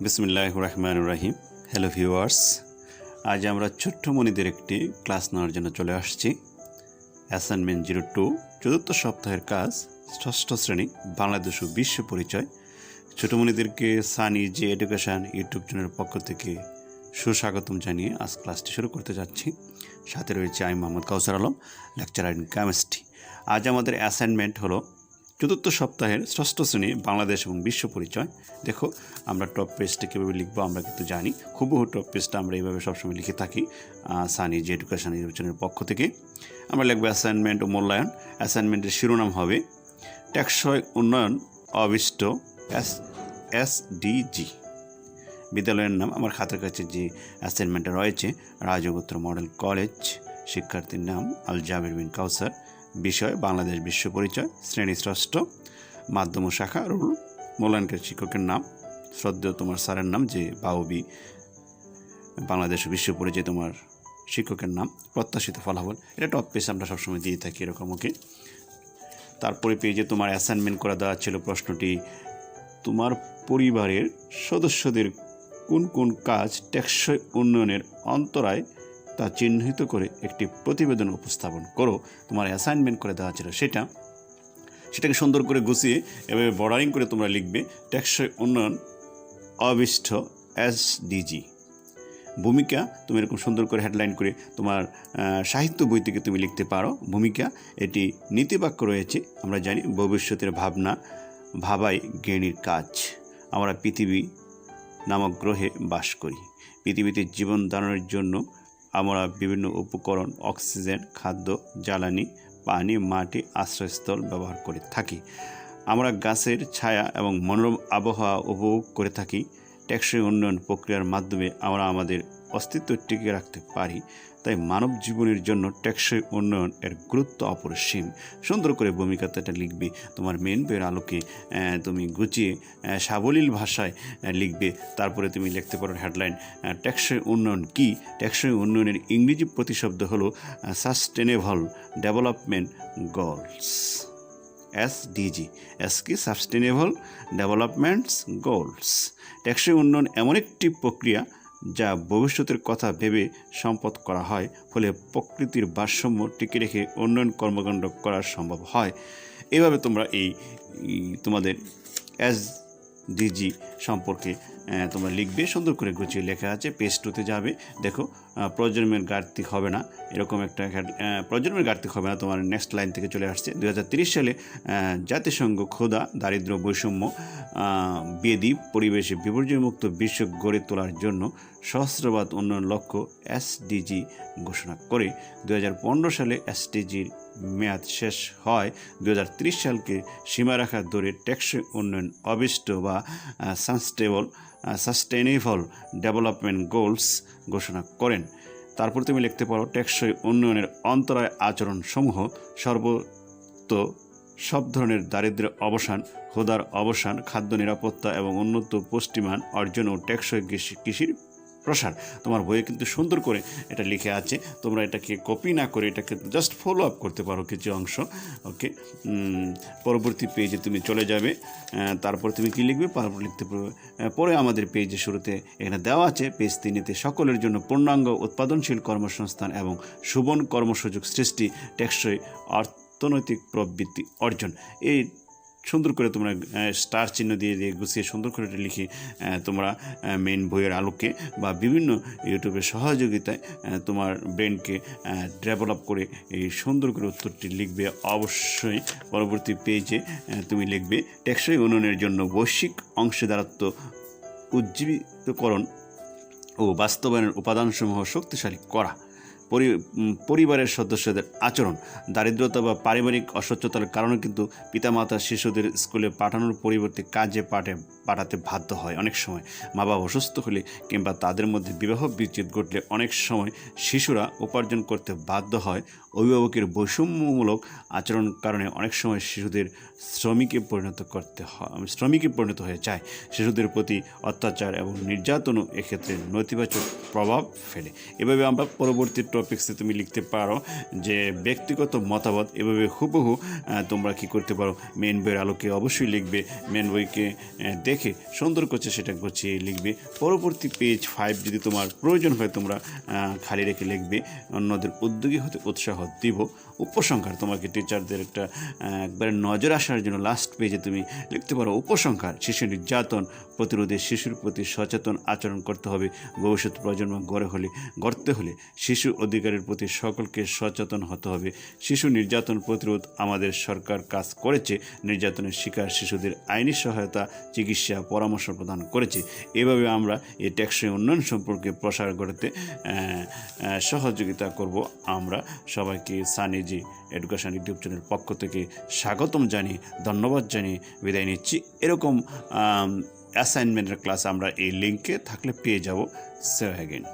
বিসমিল্লাহির রহমানির রহিম। Hello viewers, আজ আমরা ছোট্ট মনিদের একটি ক্লাস নেওয়ার জন্য চলে আসছি। অ্যাসাইনমেন্ট 02 চতুর্থ সপ্তাহের কাজ, ষষ্ঠ শ্রেণী, বাংলাদেশ ও বিশ্ব পরিচয়। ছোট মনিদেরকে সানি যে এডুকেশন ইউটিউব চ্যানেলের পক্ষ থেকে সুস্বাগতম জানিয়ে আজ ক্লাসটি শুরু করতে যাচ্ছি। সাথে রয়েছে আমি মোহাম্মদ কাউসার আলম, লেকচারার ইন কেমিস্ট্রি। আজ আমাদের অ্যাসাইনমেন্ট হলো চতুর্থ সপ্তাহের ষষ্ঠ শ্রেণী বাংলাদেশ এবং বিশ্ব পরিচয়। দেখো, আমরা টপ পেজটা কীভাবে লিখবো আমরা কিন্তু জানি। হুবহু টপ পেজটা আমরা এইভাবে সবসময় লিখে থাকি সানি যে এডুকেশন ইউটিউবের পক্ষ থেকে। আমরা লিখবো অ্যাসাইনমেন্ট ও মূল্যায়ন। অ্যাসাইনমেন্টের শিরোনাম হবে টেকসই উন্নয়ন অবিষ্ট SDG। বিদ্যালয়ের নাম আমার খাতার কাছে যে অ্যাসাইনমেন্টটা রয়েছে রাজগোত্র মডেল কলেজ। শিক্ষার্থীর নাম আল জাবির বিন কাউসার। বিষয় বাংলাদেশ বিশ্ব পরিচয়। শ্রেণী ষষ্ঠ, মাধ্যম শাখা। রুল মূল্যায়নকারী শিক্ষকের নাম শ্রদ্ধেয় তোমার স্যারের নাম যে বাউবি। বাংলাদেশ বিশ্ব পরিচয় তোমার শিক্ষকের নাম। প্রত্যাশিত ফলাফল। এটা টপ পেজ আমরা সবসময় দিয়ে থাকি এরকম। ওকে, তারপরে পেজে তোমার অ্যাসাইনমেন্ট করা দেওয়া ছিল প্রশ্নটি, তোমার পরিবারের সদস্যদের কোন কোন কাজ টেকসই উন্নয়নের অন্তরায় তা চিহ্নিত করে একটি প্রতিবেদন উপস্থাপন করো। তোমার অ্যাসাইনমেন্ট করে দেওয়া ছিল সেটাকে সুন্দর করে গুছিয়ে এভাবে বর্ডারিং করে তোমরা লিখবে টেকসই উন্নয়ন অবিষ্ট SDG। ভূমিকা তুমি এরকম সুন্দর করে হেডলাইন করে তোমার সাহিত্য বই থেকে তুমি লিখতে পারো। ভূমিকা এটি নীতিবাক্য রয়েছে। আমরা জানি ভবিষ্যতের ভাবনা ভাবাই জ্ঞানীর কাজ। আমরা পৃথিবী নামক গ্রহে বাস করি। পৃথিবীতে জীবন ধারণের জন্য আমরা বিভিন্ন উপকরণ, অক্সিজেন, খাদ্য, জ্বালানি, পানি, মাটি, আশ্রয়স্থল ব্যবহার করে থাকি। আমরা গাছের ছায়া এবং মনোরম আবহাওয়া উপভোগ করে থাকি। টেকসই উন্নয়ন প্রক্রিয়ার মাধ্যমে আমরা আমাদের অস্তিত্ব টিকিয়ে রাখতে পারি। তাই মানব জীবনের জন্য টেকসই উন্নয়ন এর গুরুত্ব অপরিসীম। সুন্দর করে ভূমিকাটা লিখবে। তোমার মেন বইয়ের আলোকে তুমি গুছিয়ে সাবলীল ভাষায় লিখবে। তারপরে তুমি লিখতে পারো হেডলাইন টেকসই উন্নয়ন কী। টেকসই উন্নয়নের ইংরেজি প্রতিশব্দ হলো সাস্টেনেবল ডেভেলপমেন্ট গোলস। SDG কি? Sustainable developments goals. টেকসই উন্নয়ন এমন একটি প্রক্রিয়া যা ভবিষ্যতের কথা ভেবে সম্পদ করা হয়, ফলে প্রকৃতির ভারসাম্য টিকে রেখে উন্নয়ন কর্মকাণ্ড করা সম্ভব হয়। এভাবে তোমরা এই তোমাদের SDG সম্পর্কে তোমরা লিখবে। সুন্দর করে গুছিয়ে লেখা আছে। পেজ 2তে যাবে। দেখো, প্রজন্মের ঘাটতি হবে না, এরকম একটা প্রজন্মের ঘাটতি হবে না। তোমার নেক্সট লাইন থেকে চলে আসছে 2030 সালে জাতিসংঘ ক্ষুধা, দারিদ্র্য, বৈষম্য, বেদি, পরিবেশে বিপর্যয়মুক্ত বিশ্ব গড়ে তোলার জন্য সহস্রবাদ উন্নয়ন লক্ষ্য SDG ঘোষণা করে 2015 সালে SDGর মেয়াদ শেষ হয়। 2030 সালকে সীমারেখা ধরে টেকসই উন্নয়ন অবিষ্ট বা সাস্টেনেবল ডেভেলপমেন্ট গোলস ঘোষণা করেন। তারপর তুমি লিখতে পারো টেকসই উন্নয়নের অন্তরায় আচরণসমূহ সব ধরনের দারিদ্র্যের অবসান, ক্ষুধার অবসান, খাদ্য নিরাপত্তা এবং উন্নত পুষ্টিমান অর্জন ও টেকসই কৃষির প্রসার। তোমার বইয়ে কিন্তু সুন্দর করে এটা লিখে আছে। তোমরা এটাকে কপি না করে এটাকে জাস্ট ফলো আপ করতে পারো কিছু অংশ। ওকে, পরবর্তী পেজে তুমি চলে যাবে। তারপর তুমি কি লিখবে? লিখতে পারবে পরে আমাদের পেজে শুরুতে এখানে দেওয়া আছে পেজ 3-তে সকলের জন্য পূর্ণাঙ্গ উৎপাদনশীল কর্মসংস্থান এবং সুবন কর্মসুযোগ সৃষ্টি, টেকসই অর্থনৈতিক প্রবৃত্তি অর্জন। এই সুন্দর করে তোমরা স্টার চিহ্ন দিয়ে গুছিয়ে সুন্দর করে লিখে তোমরা মেন বইয়ের আলোকে বা বিভিন্ন ইউটিউবের সহযোগিতায় তোমার ব্রেনকে ডেভেলপ করে এই সুন্দর করে উত্তরটি লিখবে। অবশ্যই পরবর্তী পেজে তুমি লিখবে টেকসই উন্নয়নের জন্য বৈশ্বিক অংশীদারত্ব উজ্জীবিতকরণ ও বাস্তবায়নের উপাদানসমূহ শক্তিশালী করা। পরিবারের সদস্যদের আচরণ। দারিদ্রতা বা পারিবারিক অসচ্ছতার কারণে কিন্তু পিতামাতা শিশুদের স্কুলে পাঠানোর পরিবর্তে কাজে পাঠাতে বাধ্য হয়। অনেক সময় মা বাবা অসুস্থ হলে কিংবা তাদের মধ্যে বিবাহ বিচ্ছেদ ঘটলে অনেক সময় শিশুরা উপার্জন করতে বাধ্য হয়। অভিভাবকের বৈষম্যমূলক আচরণের কারণে অনেক সময় শিশুদের শ্রমিকে পরিণত হয়ে যায়। শিশুদের প্রতি অত্যাচার এবং নির্যাতনও এক্ষেত্রে নেতিবাচক প্রভাব ফেলে। এভাবে আমরা পরবর্তী টপিক্সে তুমি লিখতে পারো যে ব্যক্তিগত মতামত। এভাবে হুবহু তোমরা কি করতে পারো মেন বইয়ের আলোকে অবশ্যই লিখবে। মেন বইকে দেখে সুন্দর করছে সেটা গুছিয়ে লিখবে। পরবর্তী পেজ 5 যদি তোমার প্রয়োজন হয় তোমরা খালি রেখে লিখবে। অন্যদের উদ্যোগী হতে উৎসাহ দিব। উপসংহার তোমাকে টিচারদের একটা একবারে নজর আসার জন্য লাস্ট পেজে তুমি লিখতে পারো উপসংহার। শিশু নির্যাতন প্রতিরোধে শিশুর প্রতি সচেতন আচরণ করতে হবে। ভবিষ্যৎ প্রজন্ম গড়তে হলে শিশু অধিকারের প্রতি সকলকে সচেতন হতে হবে। শিশু নির্যাতন প্রতিরোধ আমাদের সরকার কাজ করেছে। নির্যাতনের শিকার শিশুদের আইনি সহায়তা, চিকিৎসা, পরামর্শ প্রদান করেছে। এভাবে আমরা এই টেকসই উন্নয়ন সম্পর্কে প্রসার করতে সহযোগিতা করব। আমরা সবাইকে সানিজি এডুকেশন ইউটিউব চ্যানেল পক্ষ থেকে স্বাগতম জানিয়ে ধন্যবাদ জানিয়ে বিদায় নিচ্ছি। এরকম অ্যাসাইনমেন্টের ক্লাস আমরা এই লিঙ্কে থাকলে পেয়ে যাব। সে অ্যাগেন।